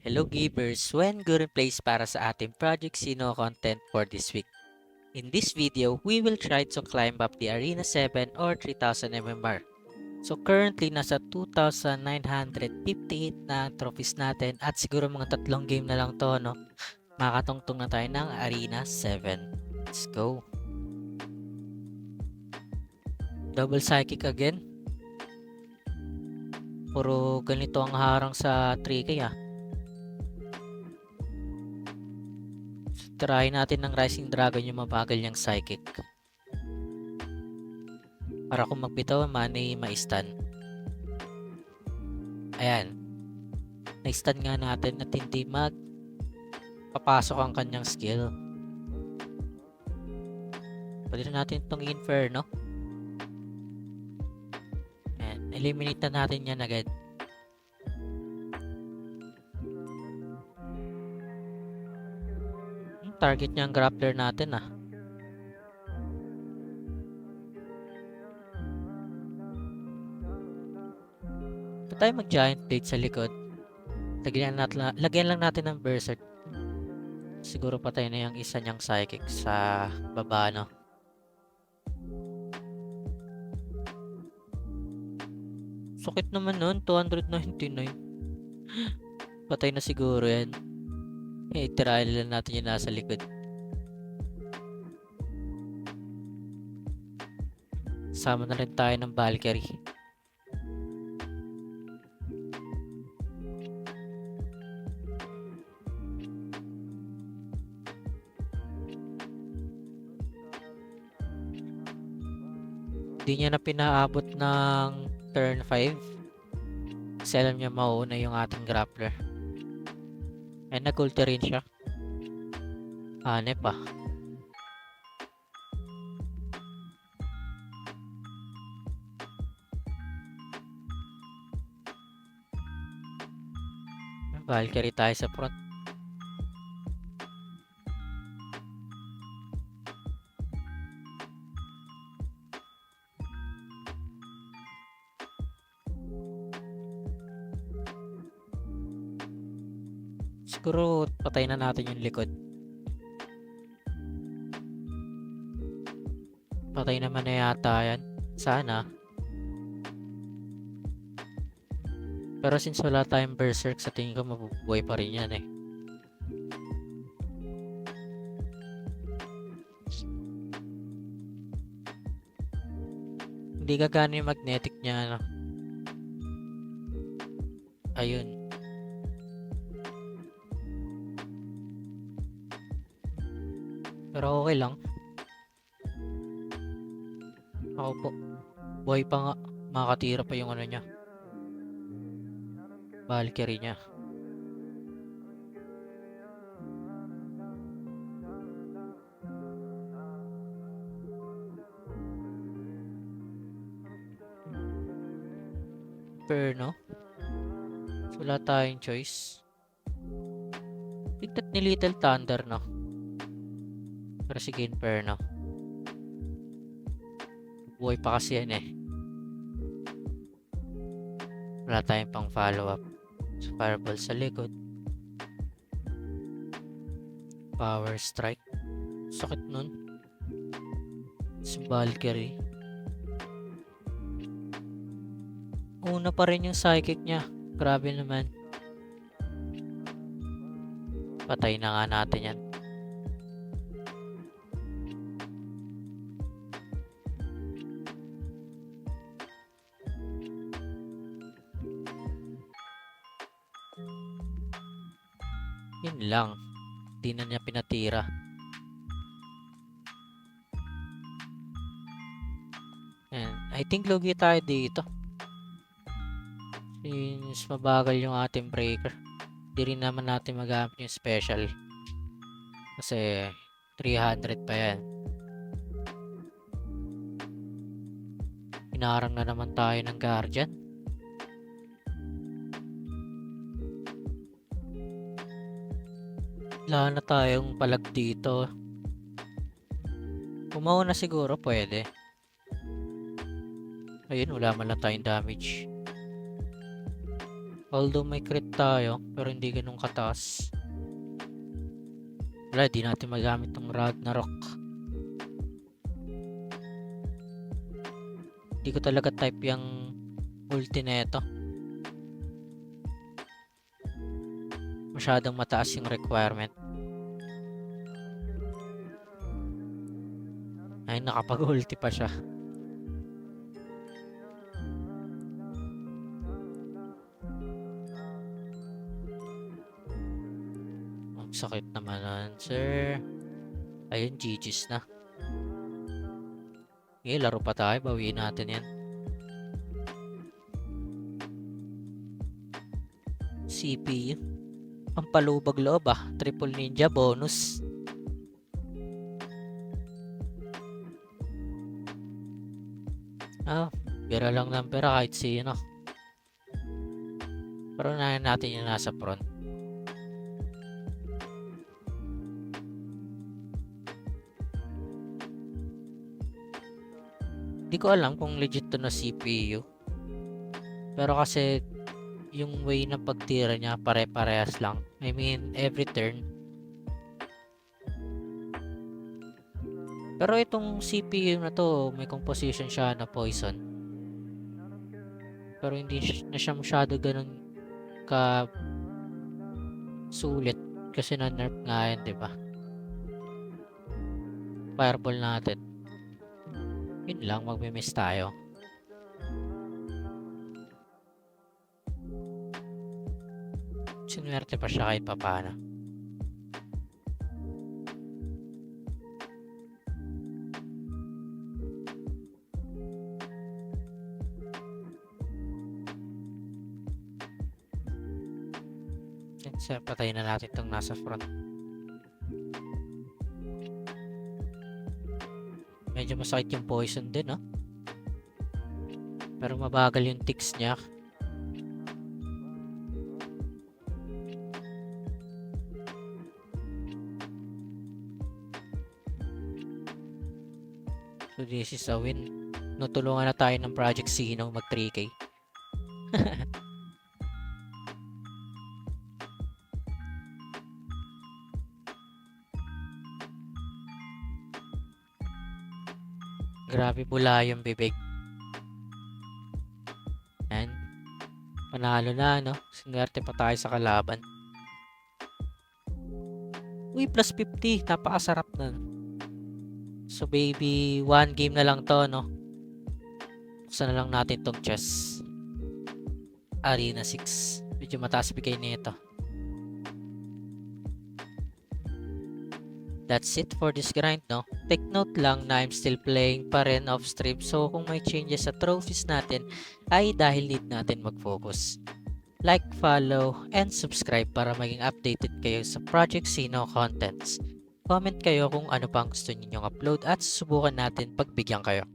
Hello Givers! When good in place para sa ating Project Sino content for this week. In this video, we will try to climb up the Arena 7 or 3000 MMR. So currently, nasa 2,958 na ang trophies natin at siguro mga 3 game na lang to, no? Makatungtong na tayo ng Arena 7. Let's go! Double Psychic again. Puro ganito ang harang sa 3K ah. Try natin ng Rising Dragon yung mabagal niyang Psychic. Para kung magbitaw, money ma-stun. Ayan. Na-stun nga natin at hindi papasok ang kanyang skill. Pwede na natin itong Inferno. Ayan. Eliminate na natin yan agad. Target niya ang grappler natin ah. Ito tayo mag-giant blade sa likod. Lagyan lang natin ng berserk. Siguro patay na yung isa niyang psychic sa baba, no? Sakit naman nun, 299. Patay na siguro yan. Tirahin lang natin yung nasa likod. Sama na rin tayo ng Valkyrie. Hindi niya na pinaabot ng turn 5. Kasi alam niya mauuna yung ating grappler. Eh, nag-ulti rin siya. Hanep ah. Valkyrie tayo sa front. Siguro patay na natin yung likod. Patay naman na yata yan. Sana. Pero since wala tayong berserk, sa tingin ko mabubuhay pa rin yan eh. Hindi gagana yung magnetic niya, ano. Ayun. Pero okay lang. Ako po. Buhay pa nga. Makakatira pa yung ano niya. Valkyrie niya. Inferno. So, wala tayong choice. Tignan ni Little Thunder, no? Pero sige, Inferno. Buhay pa kasi yan eh. Wala tayong pang follow up. So, fireball sa likod. Power strike. Sakit nun. Si Valkyrie. Una pa rin yung psychic niya. Grabe naman. Patay na nga natin yan. Yun lang. Di na niya pinatira. And I think lugi tayo dito. Since mabagal yung ating breaker. Di rin naman natin magamit yung special. Kasi 300 pa yan. Pinarang na naman tayo ng Guardian. Wala na tayong palag dito. Umauna siguro pwede. Ayun, wala man lang tayong damage. Although may crit tayo, pero hindi ganun kataas. Wala, di natin magamit tong Ragnarok. Hindi ko talaga type yung ulti neto. Masyadong mataas yung requirement. Ay, nakapag-ulti pa siya. Ang sakit naman nun, sir. Ayun, GG's na. Okay, laro pa tayo. Bawiin natin yan. CPU. Pampalubag loob Triple Ninja bonus. Bira lang ng pera kahit sino. Pero natin yung nasa front. Di ko alam kung legit to na CPU. Pero kasi yung way ng pagtira niya pare-parehas lang. I mean, every turn. Pero itong CPU na to, may composition siya na poison. Pero hindi na siya masyado ganun ka sulit kasi na-nerf nga yan, diba? Fireball natin. Yun lang, magmi-miss tayo. Sinuwerte pa siya kahit papana. Patayin na natin itong nasa front. Medyo masakit yung poison din, no? Pero mabagal yung ticks niya. So this is a win. Natulungan na tayo ng Project Sino mag 3K. Grabe bula yung bibig. And panalo na, no? Sinwerte pa tayo sa kalaban. Uy, plus 50. Napakasarap na. So baby, 1 game na lang to, no? Buksan na lang natin tong chess. Arena 6. Medyo mataas bigay nito. That's it for this grind, no? Take note lang na I'm still playing pa rin off stream. So kung may changes sa trophies natin ay dahil need natin mag-focus. Like, follow, and subscribe para maging updated kayo sa Project Sino contents. Comment kayo kung ano pang gusto ninyong upload at susubukan natin pagbigyan kayo.